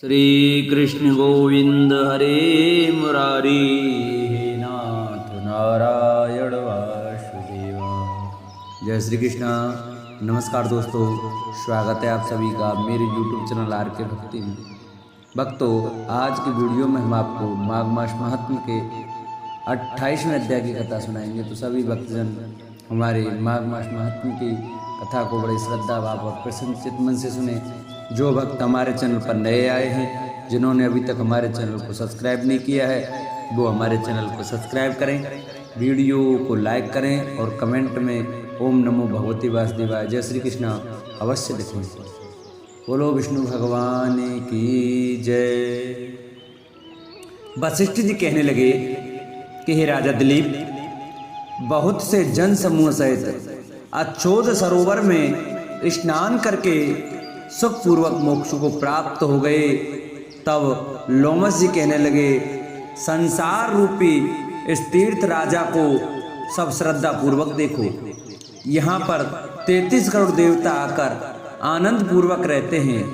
श्री कृष्ण गोविंद हरे मुरारी हे नाथ नारायण वासुदेवा। जय श्री कृष्ण। नमस्कार दोस्तों, स्वागत है आप सभी का मेरे YouTube चैनल आर के भक्ति में। भक्तों, आज की वीडियो में हम आपको माघ मास महात्म्य के 28वें अध्याय की कथा सुनाएंगे। तो सभी भक्तजन हमारे माघ मास महात्म्य की कथा को बड़े श्रद्धा भाव और प्रसन्न चित्त मन से सुने। जो भक्त हमारे चैनल पर नए आए हैं, जिन्होंने अभी तक हमारे चैनल को सब्सक्राइब नहीं किया है, वो हमारे चैनल को सब्सक्राइब करें, वीडियो को लाइक करें और कमेंट में ओम नमो भगवती वासुदेवाय जय श्री कृष्ण अवश्य लिखें। बोलो विष्णु भगवान की जय। वशिष्ठ जी कहने लगे कि हे राजा दिलीप, बहुत से जन समूह सहित अच्छोद सरोवर में स्नान करके सुखपूर्वक मोक्ष को प्राप्त हो गए। तब लोमस जी कहने लगे, संसार रूपी इस तीर्थ राजा को सब श्रद्धा पूर्वक देखो। यहाँ पर 33 करोड़ देवता आकर आनंद पूर्वक रहते हैं।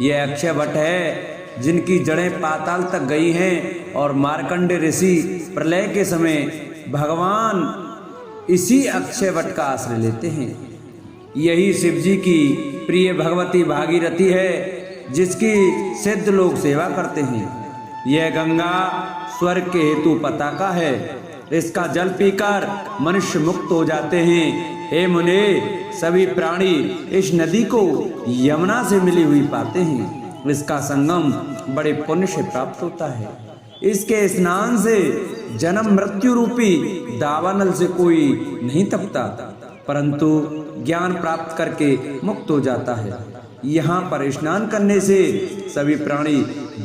यह अक्षय वट है जिनकी जड़ें पाताल तक गई हैं और मार्कंडे ऋषि प्रलय के समय भगवान इसी अक्षय वट का आश्रय लेते हैं। यही शिव जी की प्रिय भगवती भागीरथी है, जिसकी सिद्ध लोग सेवा करते हैं। यह गंगा स्वर्ग के हेतु पताका है। इसका जल पीकर मनुष्य मुक्त हो जाते हैं। हे मुने, सभी प्राणी इस नदी को यमुना से मिली हुई पाते हैं। इसका संगम बड़े पुण्य से प्राप्त होता है। इसके स्नान से जन्म मृत्यु रूपी दावानल से कोई नहीं तपता, परंतु ज्ञान प्राप्त करके मुक्त हो जाता है। यहाँ पर स्नान करने से सभी प्राणी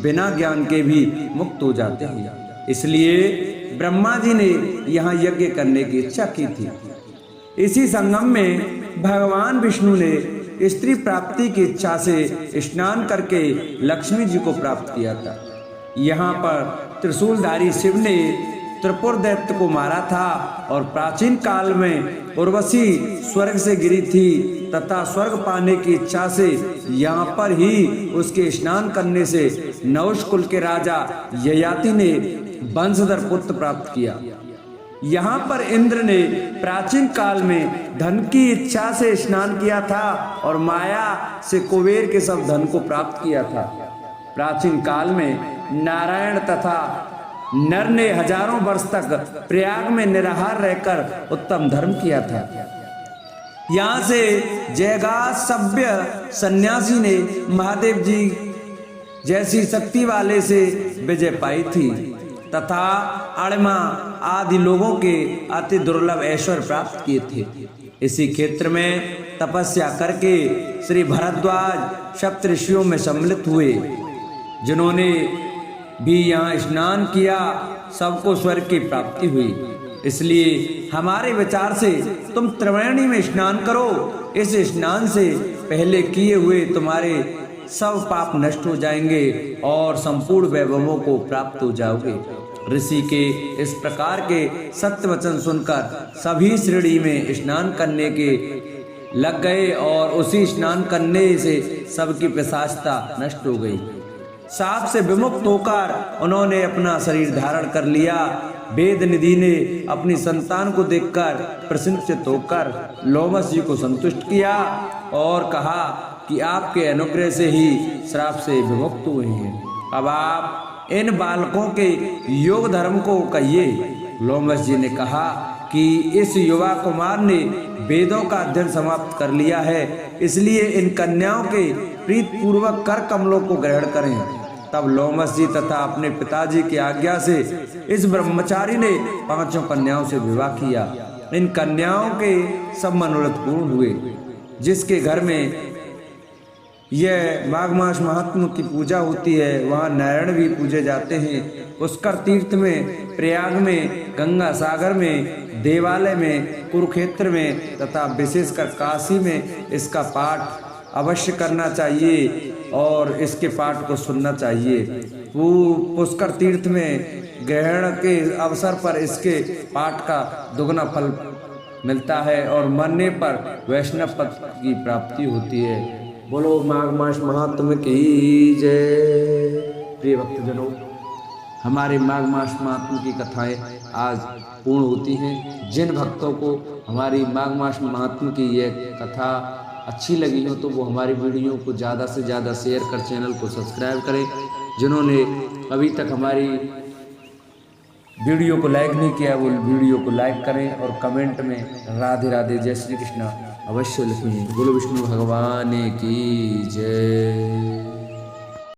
बिना ज्ञान के भी मुक्त हो जाते हैं। इसलिए ब्रह्मा जी ने यहाँ यज्ञ करने की इच्छा की थी। इसी संगम में भगवान विष्णु ने स्त्री प्राप्ति की इच्छा से स्नान करके लक्ष्मी जी को प्राप्त किया था। यहाँ पर त्रिशूलधारी शिव ने त्रिपुर दैत्य को मारा था और प्राचीन काल में उर्वशी स्वर्ग से गिरी थी तथा स्वर्ग पाने की इच्छा से यहाँ पर ही उसके स्नान करने से नहुष कुल के राजा ययाति ने वंशधर पुत्र प्राप्त किया। यहाँ पर इंद्र ने प्राचीन काल में धन की इच्छा से स्नान किया था और माया से कुबेर के सब धन को प्राप्त किया था। प्राचीन काल में नारायण तथा नर ने हजारों वर्ष तक प्रयाग में निराहार रहकर उत्तम धर्म किया था। यहाँ से जयगास सभ्य सन्यासी ने महादेव जी जैसी शक्ति वाले से विजय पाई थी तथा अड़मा आदि लोगों के अति दुर्लभ ऐश्वर्य प्राप्त किए थे। इसी क्षेत्र में तपस्या करके श्री भरद्वाज सप्त ऋषियों में सम्मिलित हुए, जिन्होंने भी यहाँ स्नान किया। सबको स्वर्ग की प्राप्ति हुई। इसलिए हमारे विचार से तुम त्रिवेणी में स्नान करो। इस स्नान से पहले किए हुए तुम्हारे सब पाप नष्ट हो जाएंगे और संपूर्ण वैभवों को प्राप्त हो जाओगे। ऋषि के इस प्रकार के सत्य वचन सुनकर सभी श्रेणी में स्नान करने के लग गए और उसी स्नान करने से सबकी पिशाचता नष्ट हो गई। साप से विमुक्त होकर उन्होंने अपना शरीर धारण कर लिया। वेद निधि ने अपनी संतान को देखकर प्रसन्नचित्त होकर लोमस जी को संतुष्ट किया और कहा कि आपके अनुग्रह से ही श्राप से विमुक्त हुए हैं। अब आप इन बालकों के योग धर्म को कहिए। लोमस जी ने कहा कि इस युवा कुमार ने वेदों का अध्ययन समाप्त कर लिया है, इसलिए इन कन्याओं के प्रीत पूर्वक कर कमलों को ग्रहण करें। तब लोमस जी तथा अपने पिताजी की आज्ञा से इस ब्रह्मचारी ने 5 कन्याओं से विवाह किया। इन कन्याओं के सब मनोरथ पूर्ण हुए। जिसके घर में यह माघ मास महात्म्य की पूजा होती है, वहाँ नारायण भी पूजे जाते हैं। पुष्कर तीर्थ में, प्रयाग में, गंगा सागर में, देवालय में, कुरुक्षेत्र में तथा विशेषकर काशी में इसका पाठ अवश्य करना चाहिए और इसके पाठ को सुनना चाहिए। वो पुष्कर तीर्थ में ग्रहण के अवसर पर इसके पाठ का दुगना फल मिलता है और मरने पर वैष्णव पद की प्राप्ति होती है। बोलो माघ मास महात्म्य की जय। प्रिय भक्तजनों, हमारे माघ मास महात्म की कथाएं आज पूर्ण होती हैं। जिन भक्तों को हमारी माघ मास महात्म की यह कथा अच्छी लगी हो तो वो हमारी वीडियो को ज़्यादा से ज़्यादा शेयर कर, चैनल को सब्सक्राइब करें। जिन्होंने अभी तक हमारी वीडियो को लाइक नहीं किया वो वीडियो को लाइक करें और कमेंट में राधे राधे जय श्री कृष्ण अवश्य लिखें। बोलो विष्णु भगवान की जय।